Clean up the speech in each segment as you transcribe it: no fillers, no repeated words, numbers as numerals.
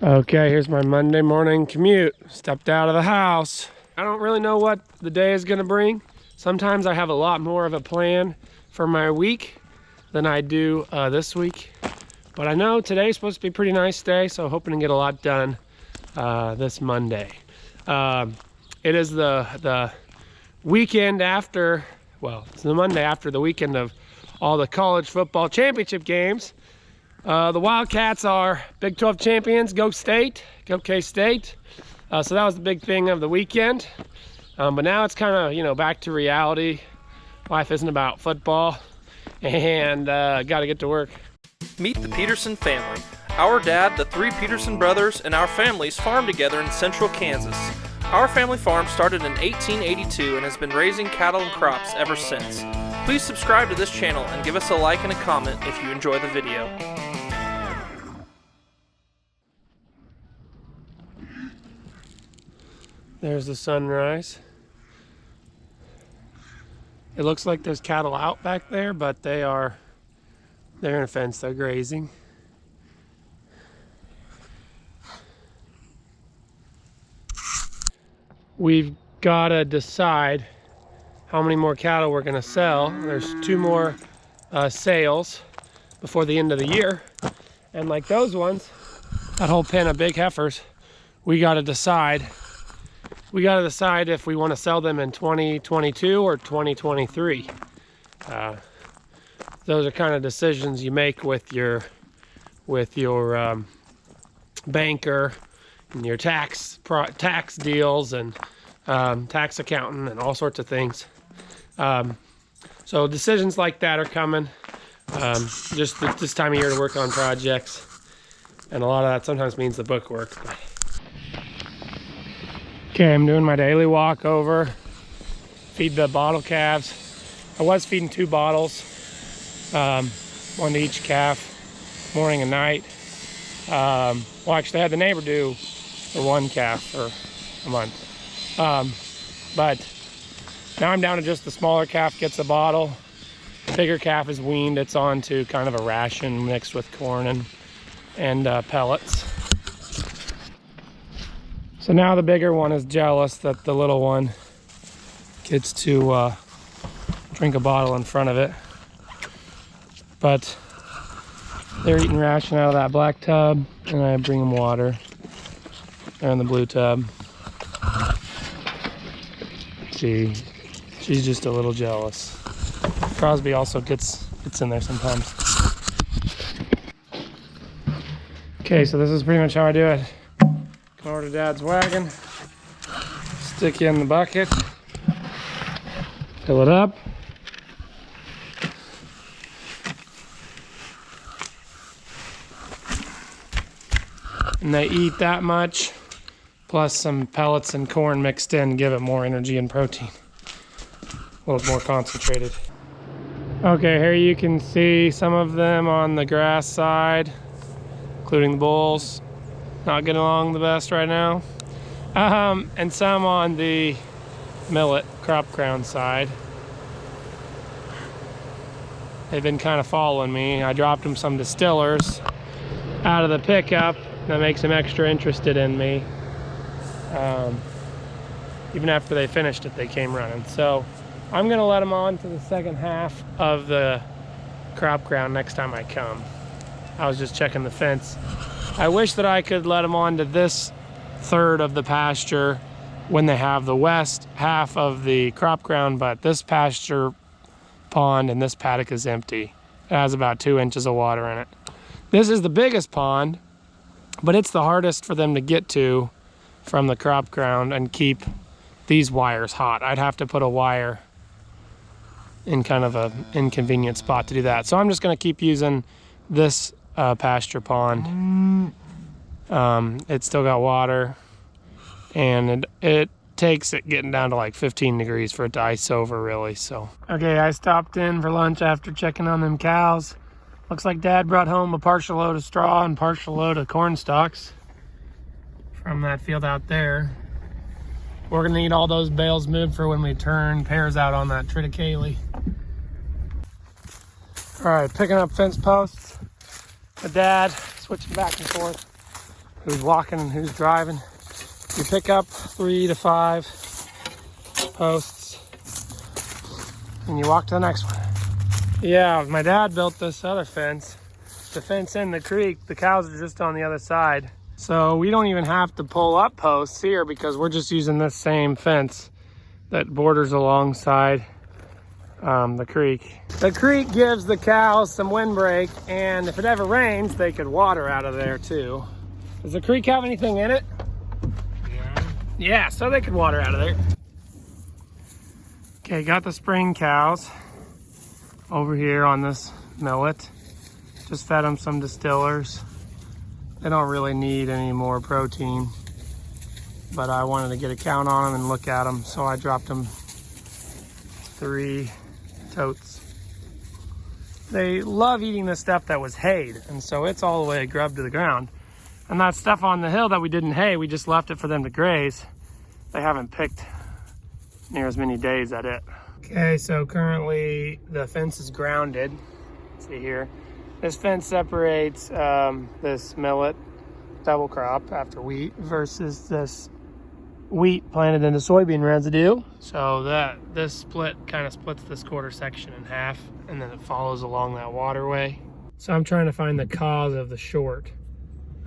Okay, here's my Monday morning commute. Stepped out of the house. I don't really know what the day is gonna bring. Sometimes I have a lot more of a plan for my week than I do this week. But I know today's supposed to be a pretty nice day, so hoping to get a lot done this Monday. It is the weekend after, well, it's the Monday after the weekend of all the college football championship games. The Wildcats are Big 12 champions. Go State, go K-State. So that was the big thing of the weekend. But now it's kind of, back to reality. Life isn't about football, and got to get to work. Meet the Peterson family. Our dad, the three Peterson brothers, and our families farm together in central Kansas. Our family farm started in 1882 and has been raising cattle and crops ever since. Please subscribe to this channel and give us a like and a comment if you enjoy the video. There's the sunrise. It looks like there's cattle out back there, but they're in a fence, they're grazing. We've got to decide how many more cattle we're going to sell. There's 2 more sales before the end of the year. And like those ones, that whole pen of big heifers, we got to decide if we want to sell them in 2022 or 2023. Those are kind of decisions you make with your banker and your tax deals and tax accountant and all sorts of things. So decisions like that are coming. Just this time of year to work on projects, and a lot of that sometimes means the book work. Okay, I'm doing my daily walk over, feed the bottle calves. I was feeding 2 bottles, one to each calf, morning and night. Well, actually I had the neighbor do for 1 calf for a month. But now I'm down to just the smaller calf gets a bottle. The bigger calf is weaned. It's on to kind of a ration mixed with corn and pellets. So now the bigger one is jealous that the little one gets to drink a bottle in front of it. But they're eating ration out of that black tub, and I bring them water. They're in the blue tub. She's just a little jealous. Crosby also gets in there sometimes. Okay, so this is pretty much how I do it. Come over to Dad's wagon, stick you in the bucket, fill it up. And they eat that much, plus some pellets and corn mixed in, give it more energy and protein. A little more concentrated. Okay, here you can see some of them on the grass side, including the bulls. Not getting along the best right now. And some on the millet crop crown side. They've been kind of following me. I dropped them some distillers out of the pickup. That makes them extra interested in me. Even after they finished it, they came running. So I'm gonna let them on to the second half of the crop crown next time I come. I was just checking the fence. I wish that I could let them on to this third of the pasture when they have the west half of the crop ground, but this pasture pond and this paddock is empty. It has about 2 inches of water in it. This is the biggest pond, but it's the hardest for them to get to from the crop ground and keep these wires hot. I'd have to put a wire in kind of an inconvenient spot to do that. So I'm just gonna keep using this pasture pond. It's still got water, and it takes it getting down to like 15 degrees for it to ice over, really. So okay, I stopped in for lunch after checking on them cows. Looks like Dad brought home a partial load of straw and partial load of corn stalks from that field out there. We're gonna need all those bales moved for when we turn pairs out on that triticale. All right, picking up fence posts. My dad switching back and forth. who's walking and who's driving. You pick up 3 to 5 posts and you walk to the next one. Yeah, my dad built this other fence. The fence in the creek, the cows are just on the other side. So we don't even have to pull up posts here because we're just using this same fence that borders alongside the creek. The creek gives the cows some windbreak, and if it ever rains, they could water out of there too. Does the creek have anything in it? Yeah. Yeah, so they could water out of there. Okay, got the spring cows over here on this millet. Just fed them some distillers. They don't really need any more protein, but I wanted to get a count on them and look at them, so I dropped them 3 totes. They love eating the stuff that was hayed, and so it's all the way grubbed to the ground. And that stuff on the hill that we didn't hay, we just left it for them to graze. They haven't picked near as many days at it. Okay, so currently the fence is grounded. See here. This fence separates this millet double crop after wheat versus this wheat planted into soybean residue. So this split kind of splits this quarter section in half, and then it follows along that waterway. So I'm trying to find the cause of the short.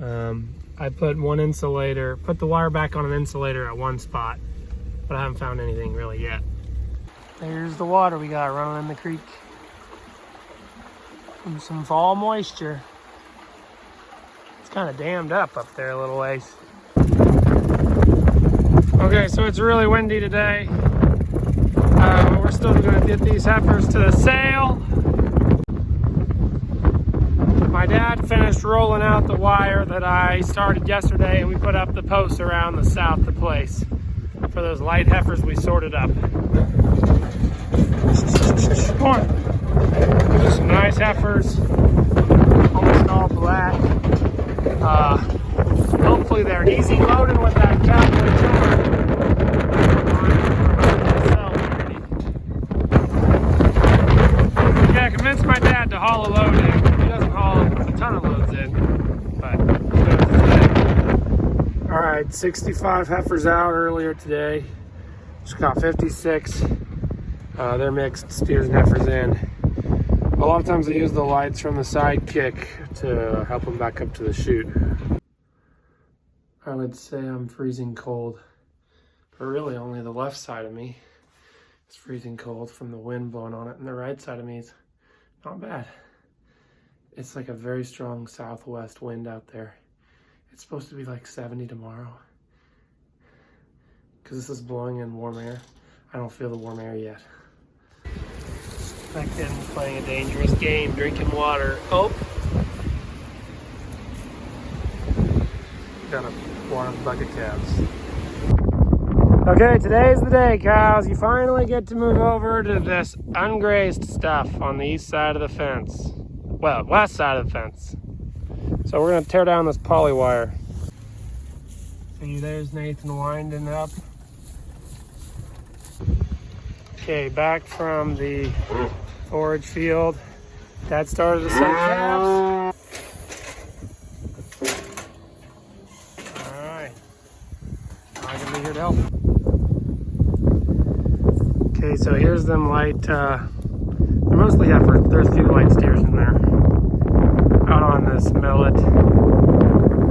I put the wire back on an insulator at one spot, but I haven't found anything really yet. There's the water we got running in the creek. From some fall moisture. It's kind of dammed up there a little ways. Okay, so it's really windy today. But we're still gonna get these heifers to the sale. My dad finished rolling out the wire that I started yesterday, and we put up the posts around the south to place for those light heifers we sorted up. Come on. Those are some nice heifers, almost all black. Hopefully they're easy loading with that cowboy tiller. Yeah, I convinced my dad to haul a load in. He doesn't haul a ton of loads in, but he does today. All right, 65 heifers out earlier today. Just got 56. They're mixed steers and heifers in. A lot of times I use the lights from the side kick to help them back up to the chute. I would say I'm freezing cold, but really only the left side of me is freezing cold from the wind blowing on it, and the right side of me is not bad. It's like a very strong southwest wind out there. It's supposed to be like 70 tomorrow. Because this is blowing in warm air. I don't feel the warm air yet. Back then, playing a dangerous game, drinking water. Oh! Got a warm bucket calves. Okay, today's the day, cows. You finally get to move over to this ungrazed stuff on the east side of the fence. Well, west side of the fence. So we're gonna tear down this poly wire. See, there's Nathan winding up. Okay, back from the forage field. Dad started to set calves. Alright. I'm gonna be here to help. Okay, so here's them light, they're mostly heifers, but there's a few light steers in there. Out on this millet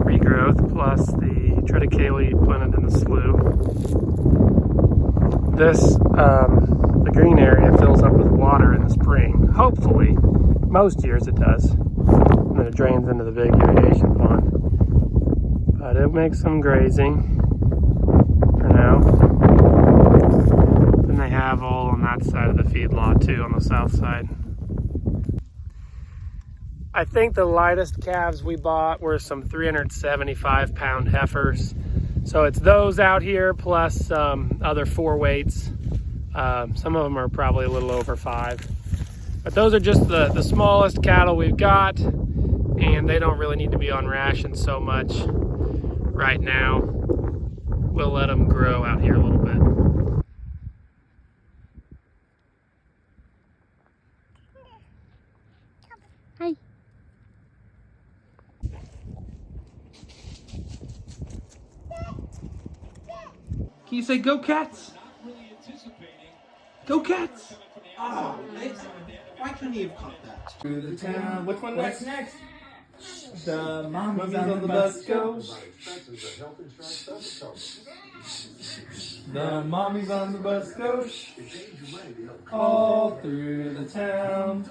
regrowth, plus the triticale planted in the slough. This, the green area fills up with water in the spring. Hopefully, most years it does. And then it drains into the big irrigation pond. But it makes some grazing for now. Then they have all on that side of the feedlot too, on the south side. I think the lightest calves we bought were some 375-pound heifers. So it's those out here plus other 4 weights. Some of them are probably a little over 5. But those are just the smallest cattle we've got, and they don't really need to be on ration so much right now. We'll let them grow out here a little bit. Hi. Can you say go Cats? Go Cats! Oh, why couldn't he have caught that? Through the town. Which one next? The mommy's on the bus goes. The mommy's on the bus goes. All through the town.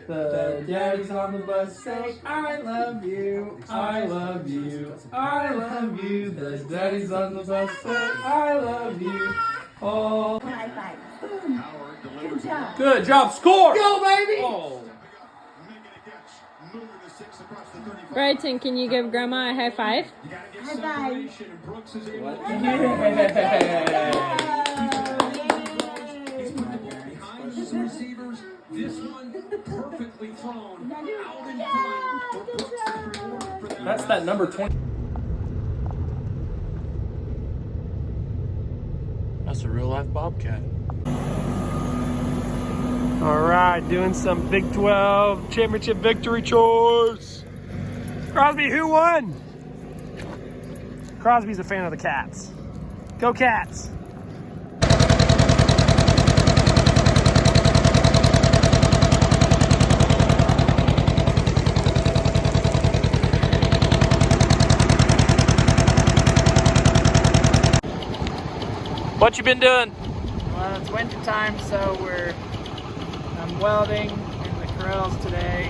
The daddy's on the bus saying, I love you, I love you, I love you. The daddy's on the bus saying, I love you. Oh. High five. Boom. Good job. Good job. Score! Go, baby! Oh. Bryton, can you give Grandma a high five? High five. This one perfectly thrown out in front. That's that number 20. That's a real life bobcat. All right, doing some Big 12 championship victory chores. Crosby, who won? Crosby's a fan of the Cats. Go Cats! What you been doing? Well, it's winter time, so I'm welding in the corrals today,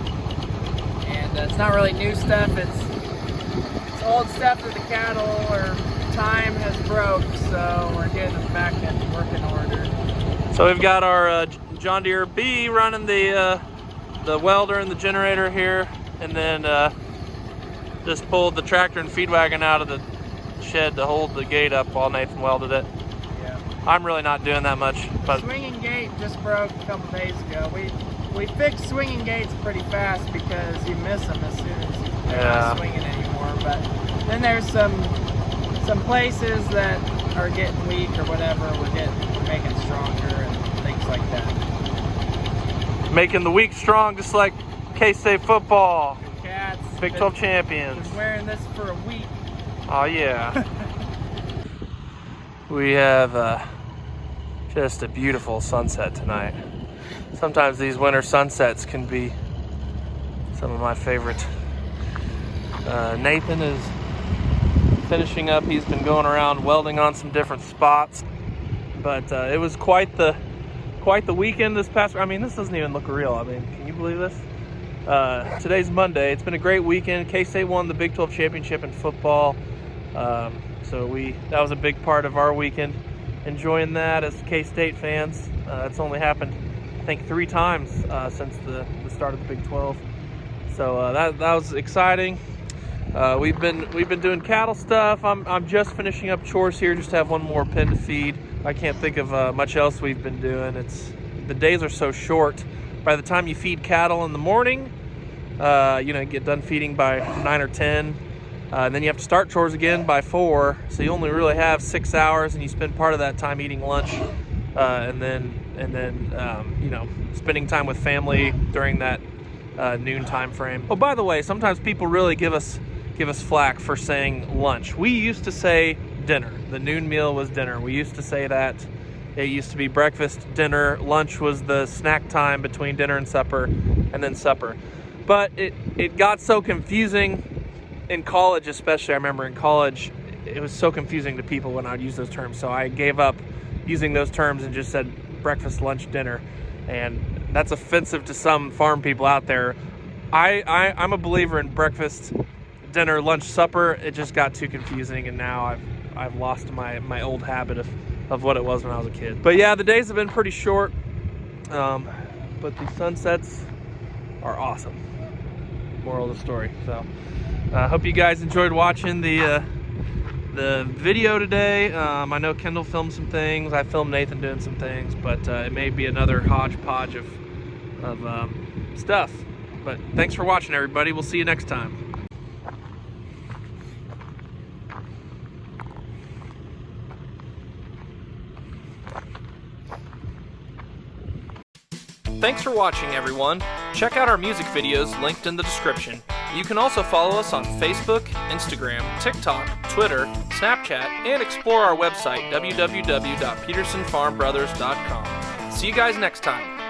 and it's not really new stuff. It's old stuff that the cattle or time has broke, so we're getting them back in working order. So we've got our John Deere B running the welder and the generator here, and then just pulled the tractor and feed wagon out of the shed to hold the gate up while Nathan welded it. I'm really not doing that much, but Swinging gate just broke a couple days ago. We fixed swinging gates pretty fast because you miss them as soon as they're not swinging anymore. But then there's some places that are getting weak or whatever. We're making stronger and things like that. making the weak strong, just like K-State football. Cats. Big 12 champions. Been wearing this for a week. Oh yeah. We have just a beautiful sunset tonight. Sometimes these winter sunsets can be some of my favorite. Nathan is finishing up. He's been going around welding on some different spots, but it was quite the weekend this past. I mean, this doesn't even look real. I mean, can you believe this? Today's Monday. It's been a great weekend. K-State won the Big 12 championship in football. So that was a big part of our weekend, enjoying that as K-State fans. It's only happened, I think, 3 times since the start of the Big 12. So that was exciting. We've been doing cattle stuff. I'm just finishing up chores here. Just have one more pen to feed. I can't think of much else we've been doing. The days are so short. By the time you feed cattle in the morning, you get done feeding by 9 or 10. And then you have to start chores again by 4, so you only really have 6 hours, and you spend part of that time eating lunch, and then spending time with family during that noon time frame. Oh, by the way, sometimes people really give us flack for saying lunch. We used to say dinner. The noon meal was dinner. We used to say that. It used to be breakfast, dinner. Lunch was the snack time between dinner and supper, and then supper. But it got so confusing. In college especially, I remember in college, it was so confusing to people when I would use those terms. So I gave up using those terms and just said breakfast, lunch, dinner. And that's offensive to some farm people out there. I'm a believer in breakfast, dinner, lunch, supper. It just got too confusing, and now I've lost my old habit of what it was when I was a kid. But yeah, the days have been pretty short, but the sunsets are awesome. Moral of the story. So I hope you guys enjoyed watching the video today. I know Kendall filmed some things. I filmed Nathan doing some things, but it may be another hodgepodge of stuff. But thanks for watching, everybody. We'll see you next time. Thanks for watching, everyone. Check out our music videos linked in the description. You can also follow us on Facebook, Instagram, TikTok, Twitter, Snapchat, and explore our website, www.petersonfarmbrothers.com. See you guys next time.